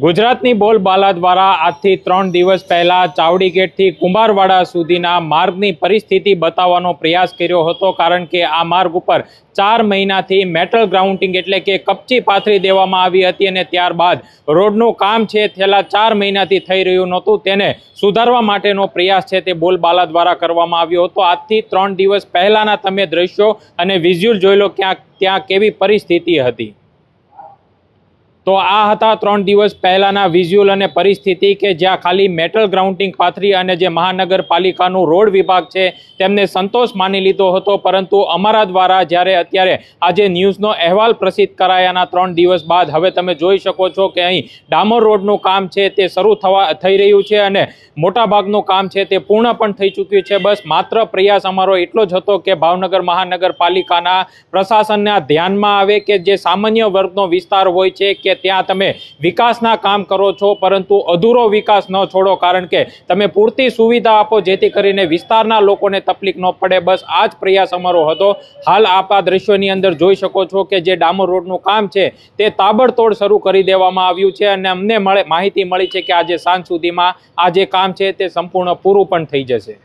ગુજરાતની બોલબાલા દ્વારા આજથી 3 દિવસ પહેલા ચાવડી ગેટથી કુંભારવાડા સુધીના માર્ગની પરિસ્થિતિ બતાવવાનો પ્રયાસ કર્યો હતો, કારણ કે આ માર્ગ ઉપર 4 મહિનાથી મેટલ ગ્રાઉન્ડિંગ એટલે કે કપચી પાથરી દેવામાં આવી હતી અને ત્યારબાદ રોડનું કામ છે છેલ્લા 4 મહિનાથી થઈ રહ્યું નહોતું, તેને સુધારવા માટેનો પ્રયાસ છે તે બોલબાલા દ્વારા કરવામાં આવ્યો હતો। આજથી 3 દિવસ પહેલાના તમે દ્રશ્યો અને વિઝ્યુઅલ જોઈ લો ત્યાં કેવી પરિસ્થિતિ હતી। તો આ હતા 3 દિવસ પહેલાના વિઝ્યુઅલ અને પરિસ્થિતિ કે જ્યાં ખાલી મેટલ ગ્રાઉન્ડિંગ પાથરી અને જે મહાનગરપાલિકાનું રોડ વિભાગ છે તેમને સંતોષ માની લીધો હતો, પરંતુ અમારા દ્વારા જ્યારે અત્યારે આજે ન્યૂઝનો અહેવાલ પ્રસિદ્ધ કરાયાના 3 દિવસ બાદ હવે તમે જોઈ શકો છો કે અહીં ડામર રોડનું કામ છે તે શરૂ થઈ રહ્યું છે અને મોટાભાગનું કામ છે તે પૂર્ણ પણ થઈ ચૂક્યું છે। બસ માત્ર પ્રયાસ અમારો એટલો જ હતો કે ભાવનગર મહાનગરપાલિકાના પ્રશાસનના ધ્યાનમાં આવે કે જે સામાન્ય વર્ગનો વિસ્તાર હોય છે કે ત્યાં તમે વિકાસના કામ કરો છો, પરંતુ અધૂરો વિકાસ ન છોડો, કારણ કે તમે પૂરતી સુવિધા આપો જેથી કરીને વિસ્તારના લોકોને તકલીફ ન પડે। બસ આ જ પ્રયાસ અમારો હતો। હાલ આપ આ દ્રશ્યોની અંદર જોઈ શકો છો કે જે ડામર રોડનું કામ છે તે તાબડતોડ શરૂ કરી દેવામાં આવ્યું છે અને અમને માહિતી મળી છે કે આજે સાંજ સુધીમાં આ જે કામ છે તે સંપૂર્ણ પૂરું પણ થઈ જશે।